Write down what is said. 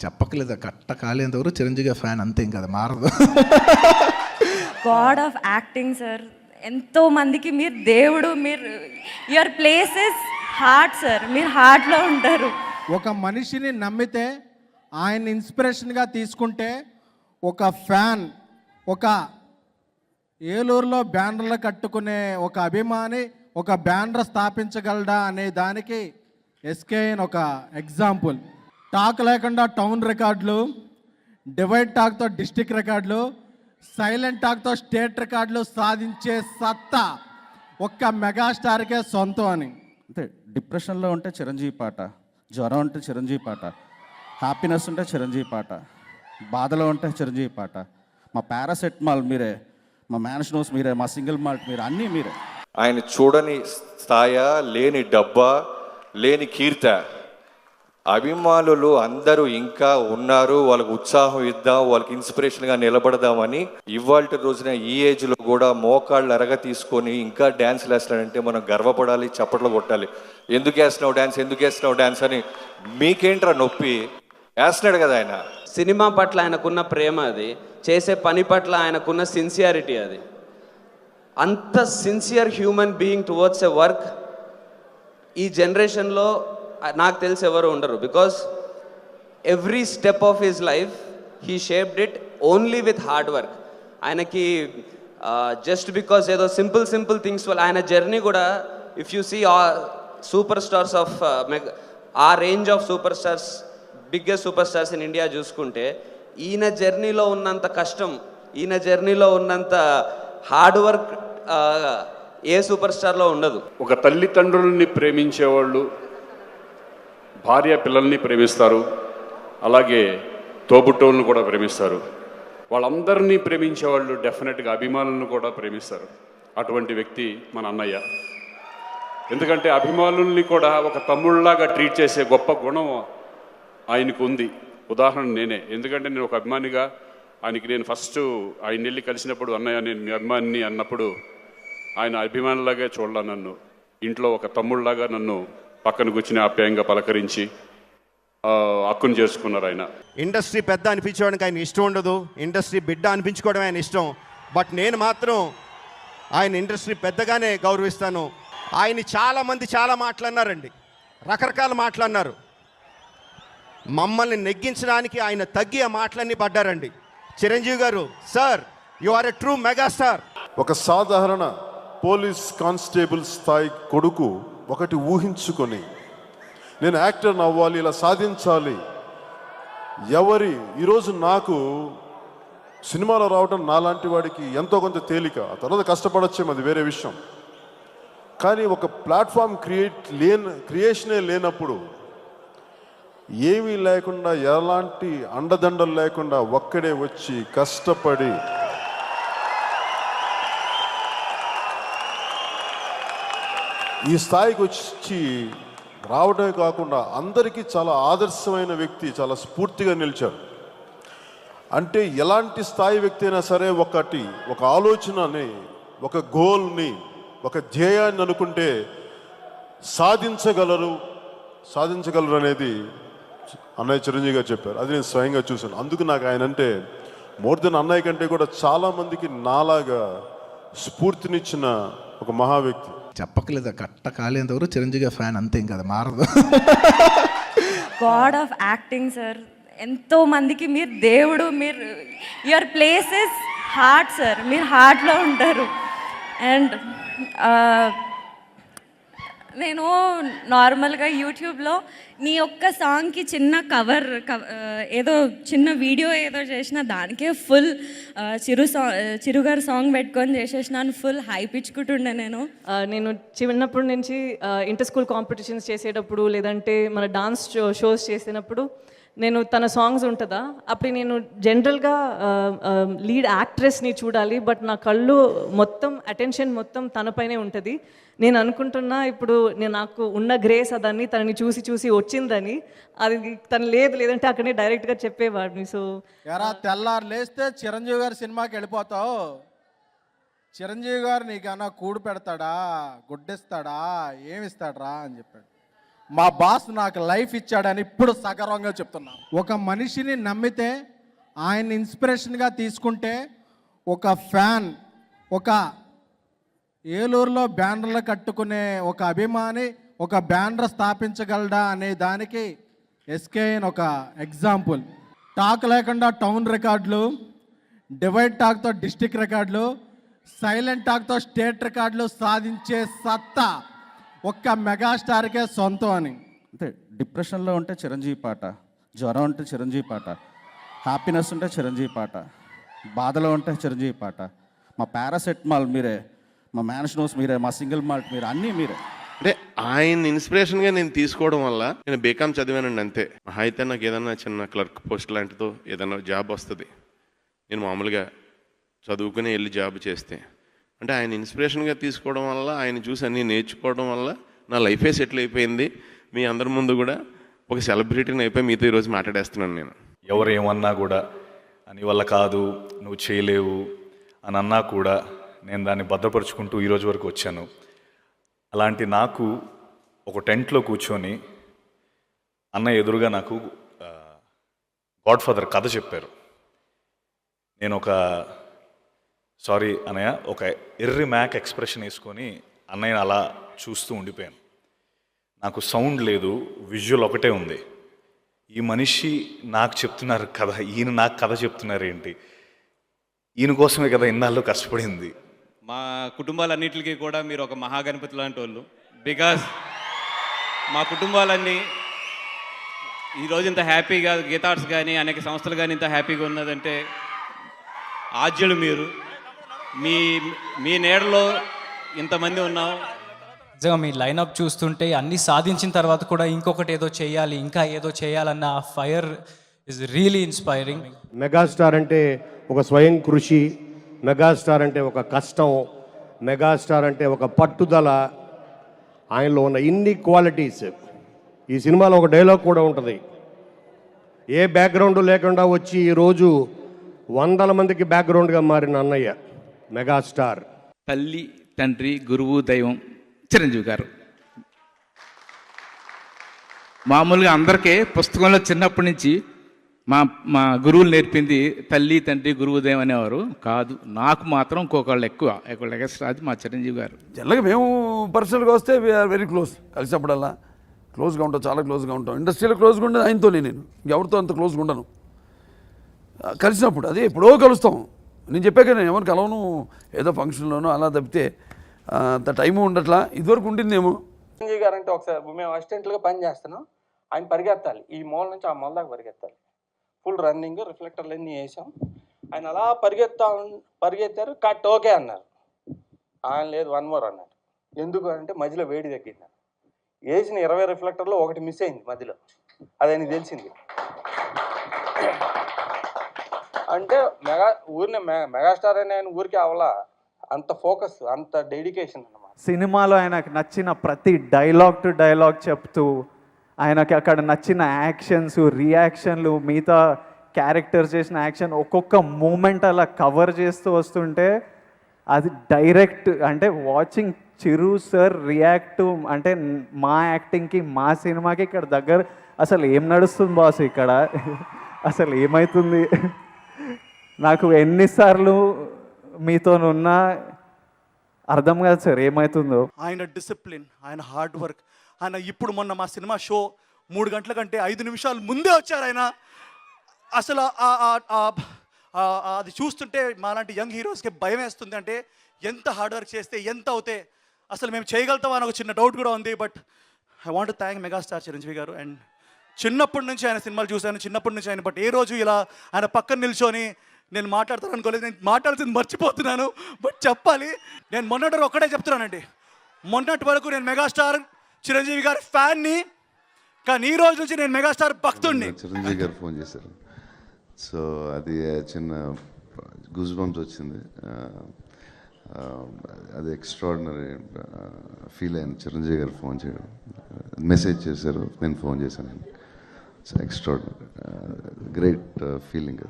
చెప్పక్కర్లేదు, కట్ట కాలేంతవరకు చిరంజీవి గారి ఫ్యాన్ అంతే, ఇంకా అది మారదు. God of acting sir. ఎంతో మందికి మీరు దేవుడు, మీరు your place is heart sir. మీరు హార్ట్లో ఉంటారు. ఒక మనిషిని నమ్మితే, ఆయన ఇన్స్పిరేషన్గా తీసుకుంటే, ఒక ఫ్యాన్, ఒక ఏలూరులో బ్యానర్లు కట్టుకునే ఒక అభిమాని ఒక బ్యానర్ స్థాపించగలడా అనే దానికి ఎస్కేఎన్ ఒక ఎగ్జాంపుల్. టాక్ లేకుండా టౌన్ రికార్డులు, డివైడ్ టాక్తో డిస్టిక్ రికార్డులు, సైలెంట్ టాక్తో స్టేట్ రికార్డులు సాధించే సత్తా ఒక్క మెగాస్టార్కే సొంతం అని. అంతే. డిప్రెషన్లో ఉంటే చిరంజీవి పాట, జ్వరం ఉంటే చిరంజీవి పాట, హ్యాపీనెస్ ఉంటే చిరంజీవి పాట, బాధలో ఉంటే చిరంజీవి పాట, మా పారాసెటమాల్ మీరే, మా మ్యాన్షనోస్ మీరే, మా సింగిల్ మాల్ట్ మీరే, అన్నీ మీరే. ఆయన చూడని స్థాయ, లేని డబ్బా, లేని కీర్త. అభిమానులు అందరూ ఇంకా ఉన్నారు, వాళ్ళకు ఉత్సాహం ఇద్దాం, వాళ్ళకి ఇన్స్పిరేషన్గా నిలబడదామని ఇవాళ రోజున ఈ ఏజ్లో కూడా మోకాళ్ళు అరగ తీసుకొని ఇంకా డ్యాన్స్లు వేస్తున్నాడంటే మనం గర్వపడాలి, చప్పట్లు కొట్టాలి. ఎందుకు వేస్తున్నావు డ్యాన్స్, ఎందుకు వేస్తున్నావు డ్యాన్స్ అని మీకేంట్రా నొప్పి, వేస్తున్నాడు కదా ఆయన. సినిమా పట్ల ఆయనకున్న ప్రేమ, అది చేసే పని పట్ల ఆయనకున్న సిన్సియారిటీ, అది అంత sincere human being towards a work ఈ జనరేషన్లో నాకు తెలిసి ఎవరు ఉండరు. Because every step of his life he shaped it only with hard work. ఆయనకి జస్ట్ బికాస్ ఏదో సింపుల్ థింగ్స్ వల్ల ఆయన జర్నీ కూడా, if you see super stars of ఆ range of super stars, biggest super stars in India చూసుకుంటే, ఈయన జర్నీలో ఉన్నంత కష్టం, ఈయన జర్నీలో ఉన్నంత హార్డ్ వర్క్ ఏ సూపర్ స్టార్లో ఉండదు. ఒక తల్లిదండ్రులని ప్రేమించేవాళ్ళు భార్య పిల్లల్ని ప్రేమిస్తారు, అలాగే తోబుట్టోళ్ళని కూడా ప్రేమిస్తారు. వాళ్ళందరినీ ప్రేమించేవాళ్ళు డెఫినెట్గా అభిమానులను కూడా ప్రేమిస్తారు. అటువంటి వ్యక్తి మన అన్నయ్య. ఎందుకంటే అభిమానుల్ని కూడా ఒక తమ్ముళ్ళలాగా ట్రీట్ చేసే గొప్ప గుణం ఆయనకు ఉంది. ఉదాహరణ నేనే. ఎందుకంటే నేను ఒక అభిమానిగా ఆయనకి నేను ఫస్ట్ ఆయన వెళ్ళి కలిసినప్పుడు, అన్నయ్య నేను మీ అభిమానిని అన్నప్పుడు, ఆయన అభిమానులాగా చూడాల నన్ను, ఇంట్లో ఒక తమ్ముళ్ళలాగా నన్ను పక్కన కూర్చుని ఆప్యాయంగా పలకరించి హక్కును చేసుకున్నారు. ఆయన ఇండస్ట్రీ పెద్ద అనిపించడానికి ఆయన ఇష్టం ఉండదు, ఇండస్ట్రీ బిడ్డ అనిపించుకోవడం ఆయన ఇష్టం. బట్ నేను మాత్రం ఆయన ఇండస్ట్రీ పెద్దగానే గౌరవిస్తాను. ఆయన చాలామంది చాలా మాట్లాడినారండి, రకరకాల మాట్లాడినారు. మమ్మల్ని నెగ్గించడానికి ఆయన తగ్గి ఆ మాటలన్నీ పడ్డారండి. చిరంజీవి గారు, sir you are a true megastar. ఒక సాధారణ పోలీస్ కానిస్టేబుల్ స్థాయి కొడుకు ఒకటి ఊహించుకొని, నేను యాక్టర్ని అవ్వాలి, ఇలా సాధించాలి. ఈరోజు నాకు సినిమాలో రావడం నాలాంటి వాడికి ఎంతో కొంత తేలిక, ఆ తర్వాత కష్టపడొచ్చేమో, అది వేరే విషయం. కానీ ఒక ప్లాట్ఫామ్ క్రియేషనే లేనప్పుడు, ఏమీ లేకుండా, ఎలాంటి అండదండలు లేకుండా ఒక్కడే వచ్చి కష్టపడి ఈ స్థాయికి వచ్చి రావడమే కాకుండా అందరికీ చాలా ఆదర్శమైన వ్యక్తి, చాలా స్ఫూర్తిగా నిలిచారు. అంటే ఎలాంటి స్థాయి వ్యక్తి అయినా సరే ఒక ఆలోచనని, ఒక గోల్ని, ఒక ధ్యేయాన్ని అనుకుంటే సాధించగలరు అనేది అన్నయ్య చిరంజీవి గారు చెప్పారు. అది నేను స్వయంగా చూశాను. అందుకు నాకు ఆయన అంటే మోర్ దెన్ అన్నయ్య కంటే కూడా చాలామందికి నాలాగా స్ఫూర్తినిచ్చిన ఒక మహా వ్యక్తి. చెప్పక్కర్లేదు, కట్ట కాలేంతవరకు చిరంజీవి గారి ఫ్యాన్ అంతే, ఇంకా అది మారదు. God of acting sir. ఎంతో మందికి మీరు దేవుడు, మీరు your place is heart sir. మీరు హార్ట్లో ఉంటారు. అండ్ నేను నార్మల్గా యూట్యూబ్లో నీ ఒక్క సాంగ్కి చిన్న కవర్ ఏదో చిన్న వీడియో ఏదో చేసిన, దానికే ఫుల్ చిరుగారు సాంగ్ పెట్టుకొని చేసేసినాను. ఫుల్ హైప్ ఇచ్చుకుంటుండే నేను చిన్నప్పటి నుంచి ఇంటర్ స్కూల్ కాంపిటీషన్స్ చేసేటప్పుడు, లేదంటే మన డాన్స్ షోస్ చేసినప్పుడు నేను తన సాంగ్స్ ఉంటుందా, అప్పుడు నేను జనరల్గా లీడ్ యాక్ట్రెస్ని చూడాలి, బట్ నా కళ్ళు మొత్తం అటెన్షన్ మొత్తం తనపైనే ఉంటుంది. నేను అనుకుంటున్నా ఇప్పుడు నాకు ఉన్న గ్రేస్ అదాన్ని తనని చూసి వచ్చిందని, అది తను లేదంటే అక్కడే డైరెక్ట్గా చెప్పేవాడిని. సో తెల్లారు లేస్తే చిరంజీవి గారి సినిమాకి వెళ్ళిపోతావు, చిరంజీవి గారు నీకన్నా కూడు పెడతాడా, గుడ్డిస్తాడా, ఏమిస్తాడరా అని చెప్పాడు. మా బాస్ నాకు లైఫ్ ఇచ్చాడని ఇప్పుడు సగర్వంగా చెప్తున్నా. ఒక మనిషిని నమ్మితే ఆయన ఇన్స్పిరేషన్గా తీసుకుంటే ఒక ఫ్యాన్, ఒక ఏలూరులో బ్యానర్లు కట్టుకునే ఒక అభిమాని ఒక బ్యానర్ స్థాపించగలడా అనే దానికి ఎస్కేఎన్ ఒక ఎగ్జాంపుల్. టాక్ లేకుండా టౌన్ రికార్డులు, డివైడ్ టాక్తో డిస్టిక్ రికార్డులు, సైలెంట్ టాక్తో స్టేట్ రికార్డులు సాధించే సత్తా ఒక్క మెగాస్టార్కే సొంతం అని. అంతే. డిప్రెషన్లో ఉంటే చిరంజీవి పాట, జ్వరం ఉంటే చిరంజీవి పాట, హ్యాపీనెస్ ఉంటే చిరంజీవి పాట, బాధలో ఉంటే చిరంజీవి పాట, మా పారాసెటమాల్ మీరే, మా మ్యాన్షనోస్ మీరే, మా సింగిల్ మాల్ట్ మీరే, అన్నీ మీరే. అంటే ఆయన ఇన్స్పిరేషన్గా నేను తీసుకోవడం వల్ల నేను బీకామ్ చదివానండి అంతే. అయితే నాకు ఏదన్నా చిన్న క్లర్క్ పోస్ట్ లాంటిదో ఏదన్నా జాబ్ వస్తుంది, నేను మామూలుగా చదువుకుని వెళ్ళి జాబ్ చేస్తే. అంటే ఆయన ఇన్స్పిరేషన్గా తీసుకోవడం వల్ల, ఆయన చూసి అన్నీ నేర్చుకోవడం వల్ల నా లైఫే సెటిల్ అయిపోయింది. మీ అందరి ముందు కూడా ఒక సెలబ్రిటీని అయిపోయి మీతో ఈరోజు మాట్లాడేస్తున్నాను నేను. ఎవరు ఏమన్నా కూడా నీ వల్ల కాదు, నువ్వు చేయలేవు అని అన్నా కూడా నేను దాన్ని భద్రపరుచుకుంటూ ఈరోజు వరకు వచ్చాను. అలాంటి నాకు ఒక టెంట్లో కూర్చొని అన్న ఎదురుగా నాకు గాడ్ ఫాదర్ కథ చెప్పారు. నేను ఒక సారీ అన్నయ్య, ఒక ఎర్రి మ్యాక్ ఎక్స్ప్రెషన్ వేసుకొని అన్నయ్యని అలా చూస్తూ ఉండిపోయాను. నాకు సౌండ్ లేదు, విజువల్ ఒకటే ఉంది. ఈ మనిషి నాకు చెప్తున్నారు కథ, ఈయన నాకు కథ చెప్తున్నారు ఏంటి, ఈయన కోసమే కదా ఇన్నాళ్ళు కష్టపడింది. మా కుటుంబాలన్నిటికీ కూడా మీరు ఒక మహాగణపతి లాంటి వాళ్ళు. బికాజ్ మా కుటుంబాలన్నీ ఈరోజు ఇంత హ్యాపీగా, గీతార్ట్స్ కానీ అనేక సంస్థలు కానీ ఇంత హ్యాపీగా ఉన్నదంటే ఆద్యులు మీరు. మీ నీడలో ఇంతమంది ఉన్నాం. నిజంగా మీ లైనప్ చూస్తుంటే అన్నీ సాధించిన తర్వాత కూడా ఇంకొకటి ఏదో చేయాలి, ఇంకా ఏదో చేయాలన్న ఆ fire is really inspiring. Megastar అంటే ఒక స్వయం కృషి, మెగాస్టార్ అంటే ఒక కష్టం, మెగాస్టార్ అంటే ఒక పట్టుదల. ఆయనలో ఉన్న ఇన్ని క్వాలిటీస్. ఈ సినిమాలో ఒక డైలాగ్ కూడా ఉంటుంది, ఏ బ్యాక్గ్రౌండ్ లేకుండా వచ్చి ఈరోజు 100 మందికి బ్యాక్గ్రౌండ్గా మారిన అన్నయ్య మెగాస్టార్. తల్లి, తండ్రి, గురువు, దైవం చిరంజీవి గారు. మామూలుగా అందరికీ పుస్తకంలో చిన్నప్పటి నుంచి మా గురువులు నేర్పింది తల్లి, తండ్రి, గురువు, దైవం అనేవారు కాదు. నాకు మాత్రం ఇంకొకళ్ళు ఎక్కువ ఎక్స్ట్రా, అది మా చిరంజీవి గారు. జనరల్గా మేము పర్సనల్గా వస్తే వీఆర్ వెరీ క్లోజ్. కలిసినప్పుడల్లా క్లోజ్గా ఉంటాం, చాలా క్లోజ్గా ఉంటాం. ఇండస్ట్రీలో క్లోజ్గా ఉండేది ఆయనతోనే, నేను ఎవరితో అంత క్లోజ్గా ఉండను. కలిసినప్పుడు అదే ఎప్పుడో కలుస్తాం. నేను చెప్పాక నేను ఎవరు కలవను, ఏదో ఫంక్షన్లోనో అలా తప్పితే అంత టైము ఉండట్లా. ఇదివరకు ఉండిందేమో. చిరంజీవి గారు అంటే ఒకసారి మేము అసిస్టెంట్లుగా పని చేస్తున్నాం, ఆయన పరిగెత్తాలి, ఈ మూల నుంచి ఆ మూల దాకా పరిగెత్తాలి. ఫుల్ రన్నింగ్, రిఫ్లెక్టర్లు అన్నీ వేసాం. ఆయన అలా పరిగెత్తారు, కట్ ఓకే అన్నారు. ఆయన లేదు, 1 more అన్నారు. ఎందుకు అంటే మధ్యలో వేడి తగ్గింది. వేసిన 20 రిఫ్లెక్టర్లో ఒకటి మిస్ అయింది మధ్యలో, అది ఆయనకి తెలిసింది. అంటే మెగాస్టార్ అని ఆయన ఊరికి అవలా, అంత ఫోకస్, అంత డెడికేషన్ అన్నమాట. సినిమాలో ఆయనకు నచ్చిన ప్రతి డైలాగ్ టు డైలాగ్ చెప్తూ, ఆయనకి అక్కడ నచ్చిన యాక్షన్స్, రియాక్షన్లు, మిగతా క్యారెక్టర్స్ చేసిన యాక్షన్, ఒక్కొక్క మూమెంట్ అలా కవర్ చేస్తూ వస్తుంటే అది డైరెక్ట్ అంటే వాచింగ్ చిరు సార్ రియాక్ట్ అంటే మా యాక్టింగ్కి, మా సినిమాకి ఇక్కడ దగ్గర అసలు ఏం నడుస్తుంది బాస్, ఇక్కడ అసలు ఏమవుతుంది. నాకు ఎన్నిసార్లు మీతోనున్నా అర్థం కాదు సార్ ఏమవుతుందో. ఆయన డిసిప్లిన్, ఆయన హార్డ్ వర్క్. ఆయన ఇప్పుడు మొన్న మా సినిమా షో 3 గంటల కంటే 5 నిమిషాలు ముందే వచ్చారు ఆయన. అసలు అది చూస్తుంటే మాలాంటి యంగ్ హీరోస్కి భయం వేస్తుంది. అంటే ఎంత హార్డ్ వర్క్ చేస్తే ఎంత అవుతే అసలు మేము చేయగలుగుతామా అని ఒక చిన్న డౌట్ కూడా ఉంది. But I want to thank megastar Chiranjeevi గారు. అండ్ చిన్నప్పటి నుంచి ఆయన సినిమాలు చూశాను, చిన్నప్పటి నుంచి ఆయన. బట్ ఏ రోజు ఇలా ఆయన పక్కన నిల్చొని నేను మాట్లాడతాను అనుకోలేదు. నేను మాట్లాడుతుంది మర్చిపోతున్నాను, బట్ చెప్పాలి. నేను మొన్నటి ఒక్కటే చెప్తున్నానండి, మొన్నటి వరకు నేను మెగాస్టార్ చిరంజీవి గారి ఫ్యాన్ని, కానీ ఈ రోజు నుంచి నేను మెగాస్టార్ భక్తుడిని. చిరంజీవి గారు ఫోన్ చేశారు, సో అది చిన్న గూస్ బంప్స్ వచ్చింది. అది ఎక్స్ట్రాడినరీ ఫీల్ అయింది. చిరంజీవి గారు ఫోన్ చేయడం, మెసేజ్ చేశారు, నేను ఫోన్ చేశాను. So extraordinary, great feeling.